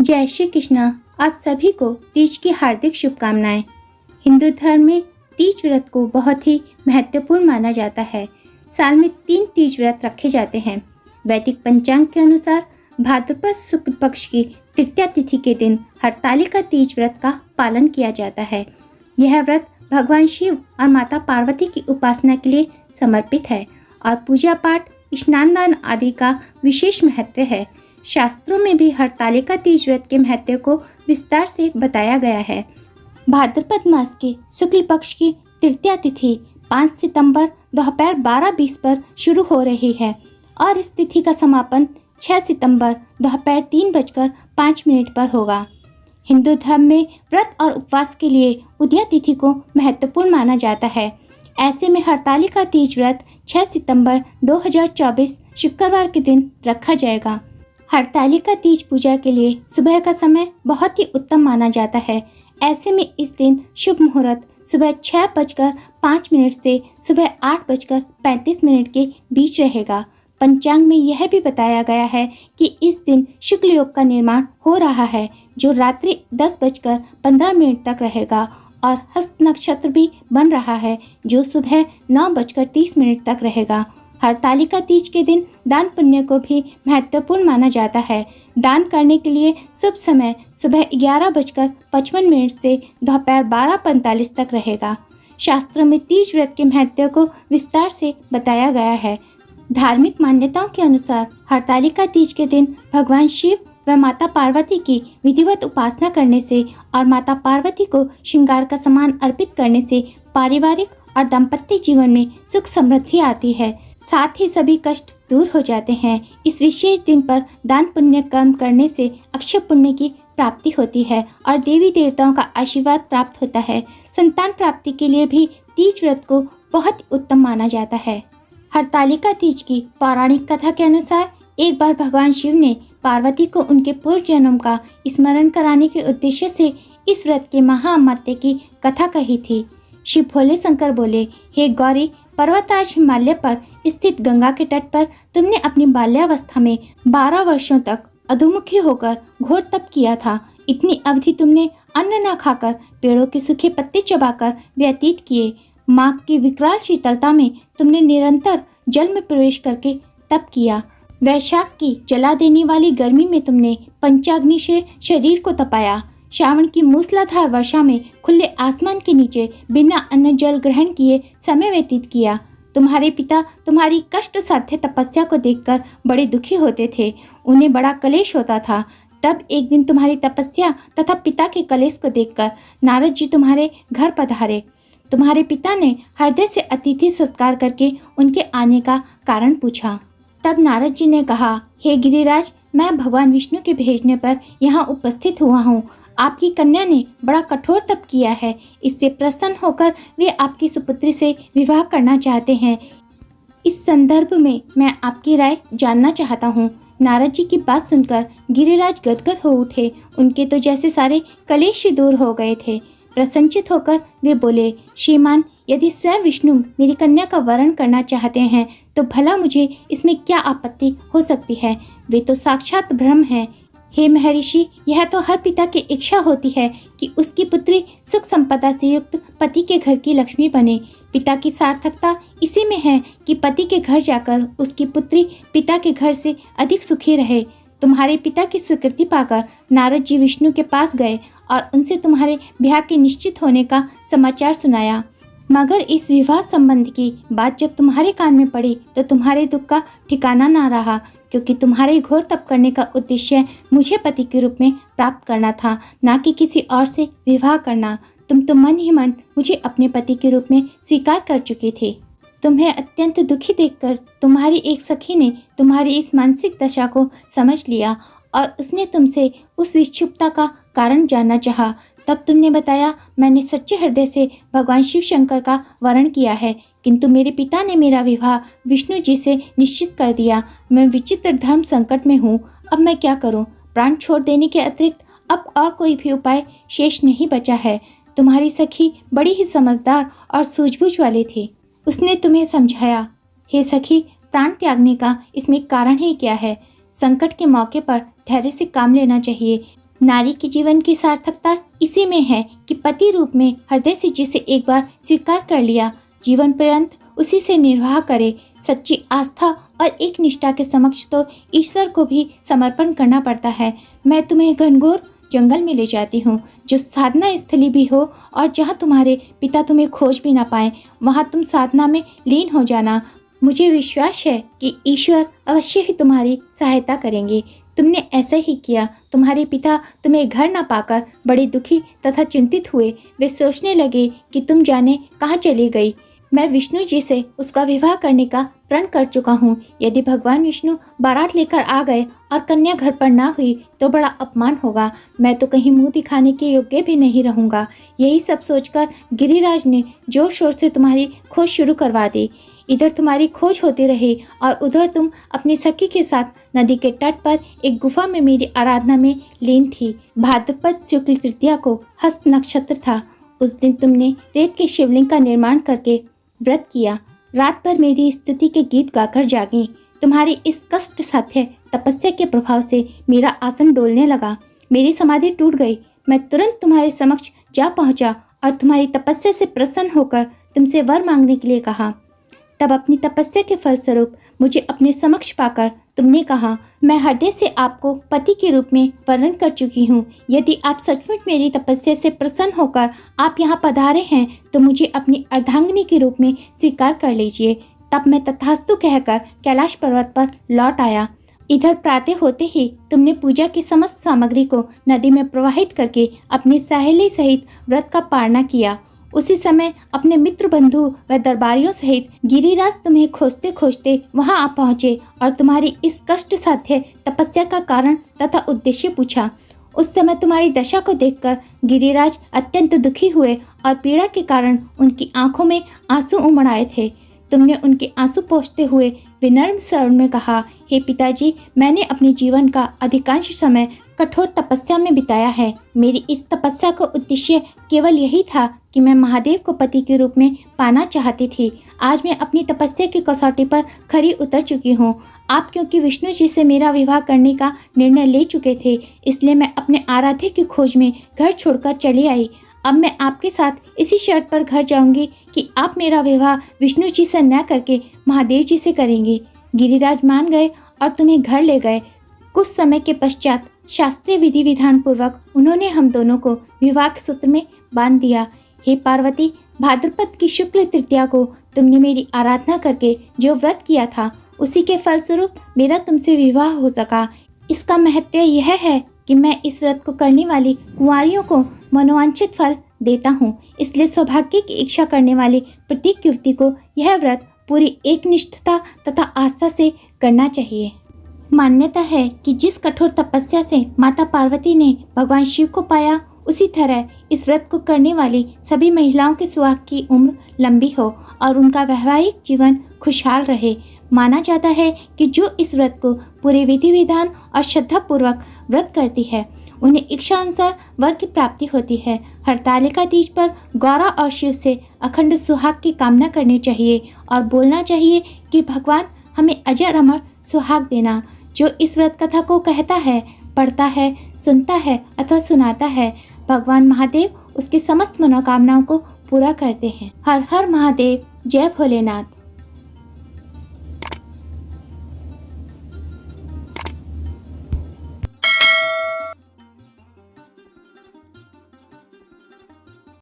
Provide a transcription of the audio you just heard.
जय श्री कृष्णा। आप सभी को तीज की हार्दिक शुभकामनाएं। हिंदू धर्म में तीज व्रत को बहुत ही महत्वपूर्ण माना जाता है। साल में 3 तीज व्रत रखे जाते हैं। वैदिक पंचांग के अनुसार भाद्रपद शुक्ल पक्ष की तृतीया तिथि के दिन हरतालिका तीज व्रत का पालन किया जाता है। यह व्रत भगवान शिव और माता पार्वती की उपासना के लिए समर्पित है और पूजा पाठ, स्नान दान आदि का विशेष महत्व है। शास्त्रों में भी हरतालिका तीज व्रत के महत्व को विस्तार से बताया गया है। भाद्रपद मास के शुक्ल पक्ष की तृतीया तिथि 5 सितंबर दोपहर 12:20 पर शुरू हो रही है और इस तिथि का समापन 6 सितंबर दोपहर 3:05 पर होगा। हिंदू धर्म में व्रत और उपवास के लिए उदया तिथि को महत्वपूर्ण माना जाता है। ऐसे में हरतालिका तीज व्रत 6 सितंबर 2024 शुक्रवार के दिन रखा जाएगा। हरतालिका तीज पूजा के लिए सुबह का समय बहुत ही उत्तम माना जाता है। ऐसे में इस दिन शुभ मुहूर्त सुबह 6:05 से सुबह 8:35 के बीच रहेगा। पंचांग में यह भी बताया गया है कि इस दिन शुक्ल योग का निर्माण हो रहा है जो रात्रि 10:15 तक रहेगा और हस्त नक्षत्र भी बन रहा है जो सुबह 9:30 तक रहेगा। हरतालिका तीज के दिन दान पुण्य को भी महत्वपूर्ण माना जाता है। दान करने के लिए शुभ समय सुबह 11:55 से दोपहर 12:45 तक रहेगा। शास्त्रों में तीज व्रत के महत्व को विस्तार से बताया गया है। धार्मिक मान्यताओं के अनुसार हरतालिका तीज के दिन भगवान शिव व माता पार्वती की विधिवत उपासना करने से और माता पार्वती को श्रृंगार का सामान अर्पित करने से पारिवारिक और दाम्पत्य जीवन में सुख समृद्धि आती है। साथ ही सभी कष्ट दूर हो जाते हैं। इस विशेष दिन पर दान पुण्य कर्म करने से अक्षय पुण्य की प्राप्ति होती है और देवी देवताओं का आशीर्वाद प्राप्त होता है। संतान प्राप्ति के लिए भी तीज व्रत को बहुत उत्तम माना जाता है। हरतालिका तीज की पौराणिक कथा के अनुसार एक बार भगवान शिव ने पार्वती को उनके पूर्व जन्म का स्मरण कराने के उद्देश्य से इस व्रत के महाअमात्य की कथा कही थी। शिव भोले शंकर बोले, हे गौरी, पर्वतराज हिमालय पर स्थित गंगा के तट पर तुमने अपनी बाल्यावस्था में 12 वर्षों तक अधोमुखी होकर घोर तप किया था। इतनी अवधि तुमने अन्न न खाकर पेड़ों के सूखे पत्ते चबाकर व्यतीत किए। माघ की विकराल शीतलता में तुमने निरंतर जल में प्रवेश करके तप किया। वैशाख की जला देने वाली गर्मी में तुमने पंचाग्नि से शरीर को तपाया। श्रावण की मूसलाधार वर्षा में खुले आसमान के नीचे बिना अन्न जल ग्रहण किए समय व्यतीत किया। तुम्हारे पिता तुम्हारी कष्ट साध्य तपस्या को देखकर बड़े दुखी होते थे। उन्हें बड़ा कलेश होता था। तब एक दिन तुम्हारी तपस्या तथा पिता के कलेश को देखकर नारद जी तुम्हारे घर पधारे। तुम्हारे पिता ने हृदय से अतिथि सत्कार करके उनके आने का कारण पूछा। तब नारद जी ने कहा, हे गिरिराज, मैं भगवान विष्णु के भेजने पर यहाँ उपस्थित हुआ हूँ। आपकी कन्या ने बड़ा कठोर तप किया है। इससे प्रसन्न होकर वे आपकी सुपुत्री से विवाह करना चाहते हैं। इस संदर्भ में मैं आपकी राय जानना चाहता हूँ। नारद जी की बात सुनकर गिरिराज गदगद हो उठे। उनके तो जैसे सारे कलेश दूर हो गए थे। प्रसन्नचित होकर वे बोले, श्रीमान, यदि स्वयं विष्णु मेरी कन्या का वरण करना चाहते हैं तो भला मुझे इसमें क्या आपत्ति हो सकती है। वे तो साक्षात ब्रह्म हैं। हे महर्षि, यह तो हर पिता की इच्छा होती है कि उसकी पुत्री सुख संपदा से युक्त पति के घर की लक्ष्मी बने। पिता की सार्थकता इसी में है कि पति के घर जाकर उसकी पुत्री पिता के घर से अधिक सुखी रहे। तुम्हारे पिता की स्वीकृति पाकर नारद जी विष्णु के पास गए और उनसे तुम्हारे ब्याह के निश्चित होने का समाचार सुनाया। मगर इस विवाह संबंध की बात जब तुम्हारे कान में पड़ी तो तुम्हारे दुख का ठिकाना ना रहा, क्योंकि तुम्हारे घोर तप करने का उद्देश्य मुझे पति के रूप में प्राप्त करना था, ना कि किसी और से विवाह करना। तुम तो मन ही मन मुझे अपने पति के रूप में स्वीकार कर चुके थे। तुम्हें अत्यंत दुखी देखकर तुम्हारी एक सखी ने तुम्हारी इस मानसिक दशा को समझ लिया और उसने तुमसे उस विक्षुब्धता का कारण जानना चाहा। तब तुमने बताया, मैंने सच्चे हृदय से भगवान शिव शंकर का वरण किया है, किंतु मेरे पिता ने मेरा विवाह विष्णु जी से निश्चित कर दिया। मैं विचित्र धर्म संकट में हूँ। अब मैं क्या करूँ? प्राण छोड़ देने के अतिरिक्त अब और कोई भी उपाय शेष नहीं बचा है। तुम्हारी सखी बड़ी ही समझदार और सूझबूझ वाली थी। उसने तुम्हें समझाया, हे सखी, प्राण त्यागने का इसमें कारण ही क्या है? संकट के मौके पर धैर्य से काम लेना चाहिए। नारी के जीवन की सार्थकता इसी में है कि पति रूप में हृदय से जिसे एक बार स्वीकार कर लिया, जीवन पर्यंत उसी से निर्वाह करे। सच्ची आस्था और एक निष्ठा के समक्ष तो ईश्वर को भी समर्पण करना पड़ता है। मैं तुम्हें घनघोर जंगल में ले जाती हूँ, जो साधना स्थली भी हो, और जहाँ तुम्हारे पिता तुम्हें खोज भी ना पाए, वहाँ तुम साधना में लीन हो जाना। मुझे विश्वास है कि ईश्वर अवश्य ही तुम्हारी सहायता करेंगे। तुमने ऐसा ही किया। तुम्हारे पिता तुम्हें घर न पाकर बड़े दुखी तथा चिंतित हुए। वे सोचने लगे कि तुम जाने कहाँ चली गई। मैं विष्णु जी से उसका विवाह करने का प्रण कर चुका हूँ। यदि भगवान विष्णु बारात लेकर आ गए और कन्या घर पर ना हुई तो बड़ा अपमान होगा। मैं तो कहीं मुंह दिखाने के योग्य भी नहीं रहूँगा। यही सब सोचकर गिरिराज ने जोर शोर से तुम्हारी खोज शुरू करवा दी। इधर तुम्हारी खोज होती रही और उधर तुम अपनी सखी के साथ नदी के तट पर एक गुफा में मेरी आराधना में लीन थी। भाद्रपद शुक्ल तृतीया को हस्त नक्षत्र था। उस दिन तुमने रेत के शिवलिंग का निर्माण करके व्रत किया। रात भर मेरी स्तुति के गीत गाकर जागी। तुम्हारी इस कष्ट साध्य तपस्या के प्रभाव से मेरा आसन डोलने लगा। मेरी समाधि टूट गई। मैं तुरंत तुम्हारे समक्ष जा पहुंचा और तुम्हारी तपस्या से प्रसन्न होकर तुमसे वर मांगने के लिए कहा। तब अपनी तपस्या के फलस्वरूप मुझे अपने समक्ष पाकर तुमने कहा, मैं हृदय से आपको पति के रूप में वर्ण कर चुकी हूँ। यदि आप सचमुच मेरी तपस्या से प्रसन्न होकर आप यहाँ पधारे हैं तो मुझे अपनी अर्धांगिनी के रूप में स्वीकार कर लीजिए। तब मैं तथास्तु कहकर कैलाश पर्वत पर लौट आया। इधर प्रातः होते ही तुमने पूजा की समस्त सामग्री को नदी में प्रवाहित करके अपनी सहेली सहित व्रत का पालना किया। उसी समय अपने मित्र बंधु व दरबारियों सहित गिरिराज तुम्हें खोजते खोजते वहां आ पहुँचे और तुम्हारी इस कष्ट साध्य तपस्या का कारण तथा उद्देश्य पूछा। उस समय तुम्हारी दशा को देखकर गिरिराज अत्यंत दुखी हुए और पीड़ा के कारण उनकी आंखों में आंसू उमड़ आए थे। तुमने उनके आंसू पोंछते हुए विनम्र स्वर में कहा, हे पिताजी, मैंने अपने जीवन का अधिकांश समय कठोर तपस्या में बिताया है। मेरी इस तपस्या का उद्देश्य केवल यही था कि मैं महादेव को पति के रूप में पाना चाहती थी। आज मैं अपनी तपस्या की कसौटी पर खरी उतर चुकी हूँ। आप क्योंकि विष्णु जी से मेरा विवाह करने का निर्णय ले चुके थे, इसलिए मैं अपने आराध्य की खोज में घर छोड़कर चली आई। अब मैं आपके साथ इसी शर्त पर घर जाऊंगी कि आप मेरा विवाह विष्णु जी से न करके महादेव जी से करेंगे। गिरिराज मान गए और तुम्हें घर ले गए। कुछ समय के पश्चात शास्त्रीय विधि विधान पूर्वक उन्होंने हम दोनों को विवाह के सूत्र में बांध दिया। हे पार्वती, भाद्रपद की शुक्ल तृतीया को तुमने मेरी आराधना करके जो व्रत किया था, उसी के फलस्वरूप मेरा तुमसे विवाह हो सका। इसका महत्व यह है कि मैं इस व्रत को करने वाली कुंवारियों को मनोवांछित फल देता हूँ। इसलिए सौभाग्य की इच्छा करने वाली प्रत्येक युवती को यह व्रत पूरी एकनिष्ठता तथा आस्था से करना चाहिए। मान्यता है कि जिस कठोर तपस्या से माता पार्वती ने भगवान शिव को पाया, उसी तरह इस व्रत को करने वाली सभी महिलाओं के सुहाग की उम्र लंबी हो और उनका वैवाहिक जीवन खुशहाल रहे। माना जाता है कि जो इस व्रत को पूरे विधि विधान और श्रद्धा पूर्वक व्रत करती है, उन्हें इच्छा अनुसार वर की प्राप्ति होती है। हरतालिका तीज पर गौरा और शिव से अखंड सुहाग की कामना करनी चाहिए और बोलना चाहिए कि भगवान हमें अजर अमर सुहाग देना। जो इस व्रत कथा को कहता है, पढ़ता है, सुनता है अथवा सुनाता है, भगवान महादेव उसकी समस्त मनोकामनाओं को पूरा करते हैं। हर हर महादेव, जय भोलेनाथ।